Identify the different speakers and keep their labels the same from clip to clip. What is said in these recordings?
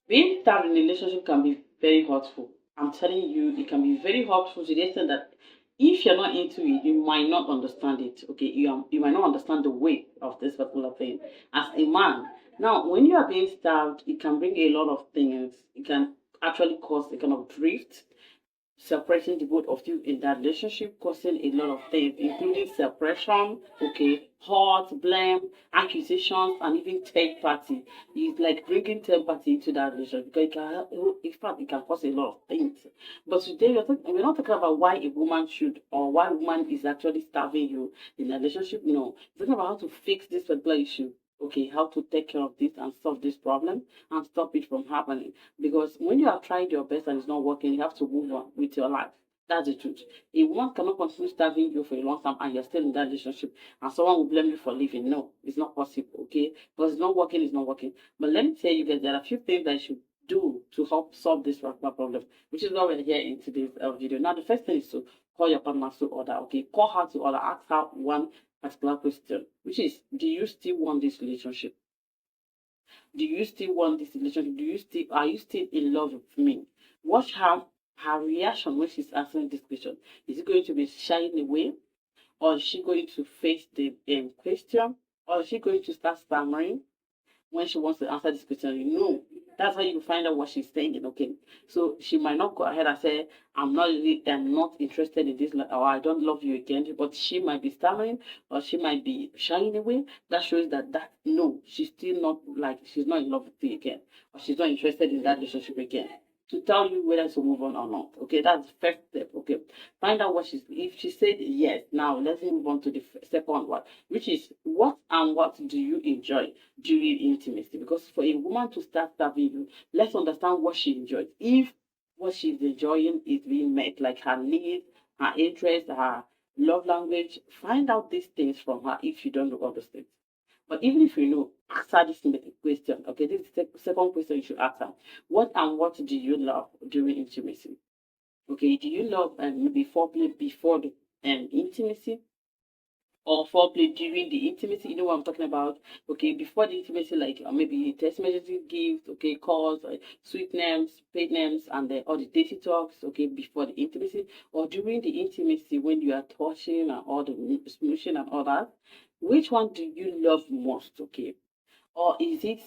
Speaker 1: Being starved in a relationship can be very hurtful. I'm telling you, it can be very hurtful to the extent that if you're not into it, you might not understand it. Okay, you might not understand the weight of this particular thing as a man. Now, when you are being starved, it can bring a lot of things. It can actually cause a kind of drift, separating the both of you in that relationship, causing a lot of things, including separation, okay, hurt, blame, accusations, and even third party. It's like bringing third party into that relationship because it can, in fact, it can cause a lot of things. But today we're not talking about why a woman should or why a woman is actually starving you in a relationship. No, we're talking about how to fix this particular issue. Okay, how to take care of this and solve this problem and stop it from happening. Because when you have tried your best and it's not working, you have to move on with your life. That's the truth. A woman cannot continue starving you for a long time and you're still in that relationship and someone will blame you for leaving. No, it's not possible, okay? Because it's not working, it's not working. But let me tell you guys, there are a few things that you should do to help solve this particular problem, which is why we're here in today's video. Now, the first thing is to call your partner to order, okay? Call her to order, ask her one particular question, which is, do you still want this relationship? Do you still want this relationship? Are you still in love with me? Watch her reaction when she's answering this question. Is it going to be shying away? Or is she going to face the question? Or is she going to start stammering when she wants to answer this question? You know, that's how you find out what she's saying. Okay, so she might not go ahead and say, I'm not interested in this, or I don't love you again. But she might be stammering, or she might be shying away. That shows that no, she's still not, like, she's not in love with you again, or she's not interested in that relationship again. To tell you whether to move on or not. Okay, that's the first step. Okay, find out what she's. If she said yes, now let's move on to the second one, which is what do you enjoy during intimacy? Because for a woman to start serving you, let's understand what she enjoys. If what she's enjoying is being met, like her needs, her interests, her love language, find out these things from her if you don't know all those things. But even if you know, ask her this question. Okay, this is the second question you should ask her. What do you love during intimacy? Okay, do you love maybe foreplay before the intimacy? Or foreplay during the intimacy. You know what I'm talking about? Okay, before the intimacy, like maybe text messages, gifts, okay, calls, sweet names, paid names, and all the dating talks, okay, before the intimacy, or during the intimacy when you are touching and all the smooshing and all that. Which one do you love most? Okay, or is it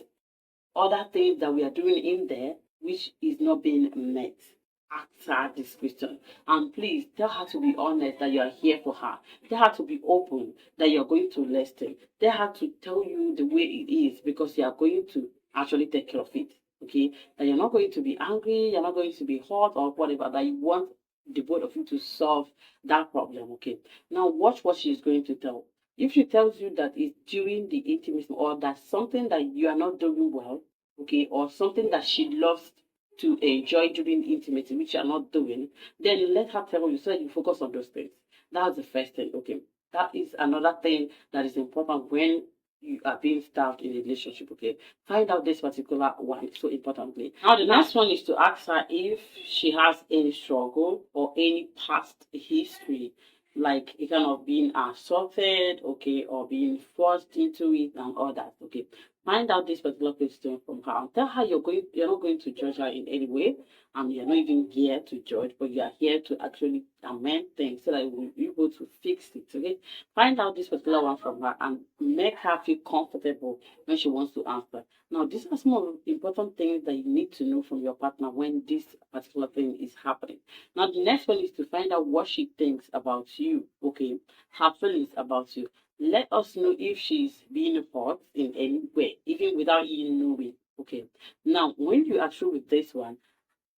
Speaker 1: other things that we are doing in there which is not being met? Ask her this question. And please tell her to be honest that you are here for her. Tell her to be open that you're going to listen. Tell her to tell you the way it is because you are going to actually take care of it. Okay? That you're not going to be angry, you're not going to be hot or whatever, that you want the both of you to solve that problem. Okay. Now watch what she's going to tell. If she tells you that it's during the intimacy or that something that you are not doing well, okay, or something that she loves to enjoy during intimacy, which you are not doing, then let her tell you so that you focus on those things. That's the first thing, okay? That is another thing that is important when you are being starved in a relationship, okay? Find out this particular one so importantly. Now, the next one is to ask her if she has any struggle or any past history, like it kind of being assaulted, okay, or being forced into it and all that, okay? Find out this particular question from her and tell her you're not going to judge her in any way, and you're not even here to judge, but you are here to actually amend things so that you will be able to fix it. Okay, find out this particular one from her and make her feel comfortable when she wants to answer. Now, these are some of the important things that you need to know from your partner when this particular thing is happening. Now, the next one is to find out what she thinks about you. Okay, her feelings about you. Let us know if she's being hurt in any way, even without you knowing. Okay. Now, when you are through with this one,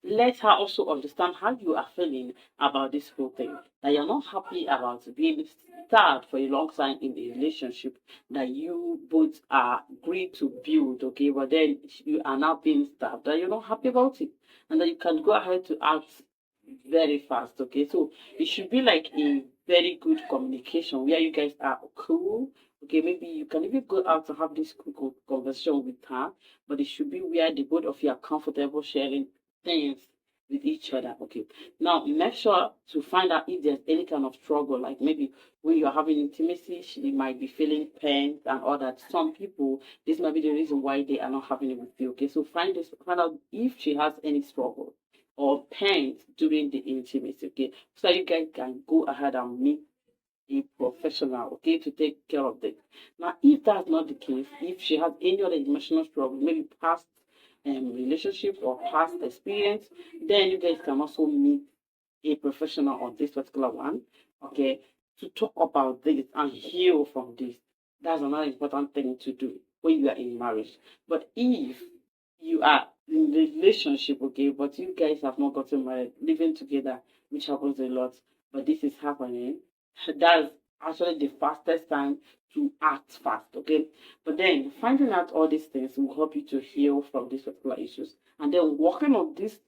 Speaker 1: let her also understand how you are feeling about this whole thing. That you're not happy about being starved for a long time in a relationship that you both are agreed to build, okay, but then you are now being starved, that you're not happy about it. And that you can go ahead to act very fast, okay? So it should be like a very good communication where you guys are cool. Okay, maybe you can even go out to have this cool conversation with her, but it should be where the both of you are comfortable sharing things with each other. Okay, now make sure to find out if there's any kind of struggle, like maybe when you're having intimacy, she might be feeling pain and all that. Some people, this might be the reason why they are not having it with you. Okay, so find out if she has any struggle or pain during the intimacy. Okay, so that you guys can go ahead and meet a professional, okay, to take care of this. Now, if that's not the case, if she has any other emotional struggle, maybe past relationship or past experience, then you guys can also meet a professional on this particular one, okay, to talk about this and heal from this. That's another important thing to do when you are in marriage. But if you are in the relationship, okay, but you guys have not gotten married, living together, which happens a lot, but this is happening, that's actually the fastest time to act fast, okay? But then finding out all these things will help you to heal from these particular issues. And then working on these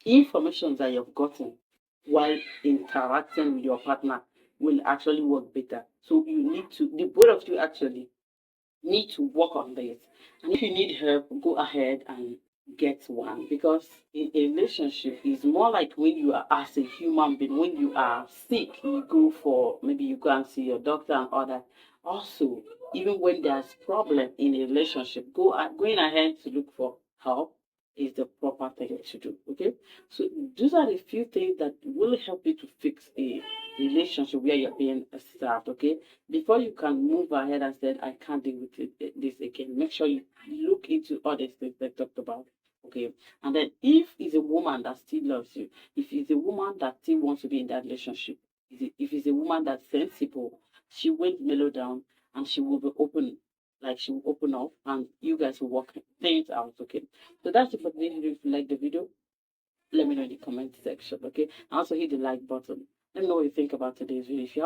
Speaker 1: information that you've gotten while interacting with your partner will actually work better. So you need to, the both of you actually need to work on this. And if you need help, go ahead and get one, because in a relationship is more like when you are as a human being, when you are sick, you go for, maybe you go and see your doctor and all that. Also, even when there's problem in a relationship, going ahead to look for help is the proper thing to do. Okay, so those are the few things that will help you to fix a relationship where you're being served. Okay, before you can move ahead and say, I can't deal with this again, make sure you look into all these things I talked about. Okay, and then if it's a woman that still loves you, if it's a woman that still wants to be in that relationship, if it's a woman that's sensible, she won't mellow down and she will be open, like she will open up and you guys will work things out. Okay, so that's it for today. If you like the video, let me know in the comment section. Okay, and also hit the like button. Let me know what you think about today's video. If you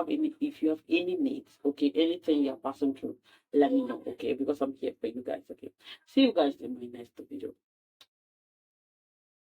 Speaker 1: have any needs, okay, anything you're passing through, let me know. Okay, because I'm here for you guys. Okay, see you guys in my next video.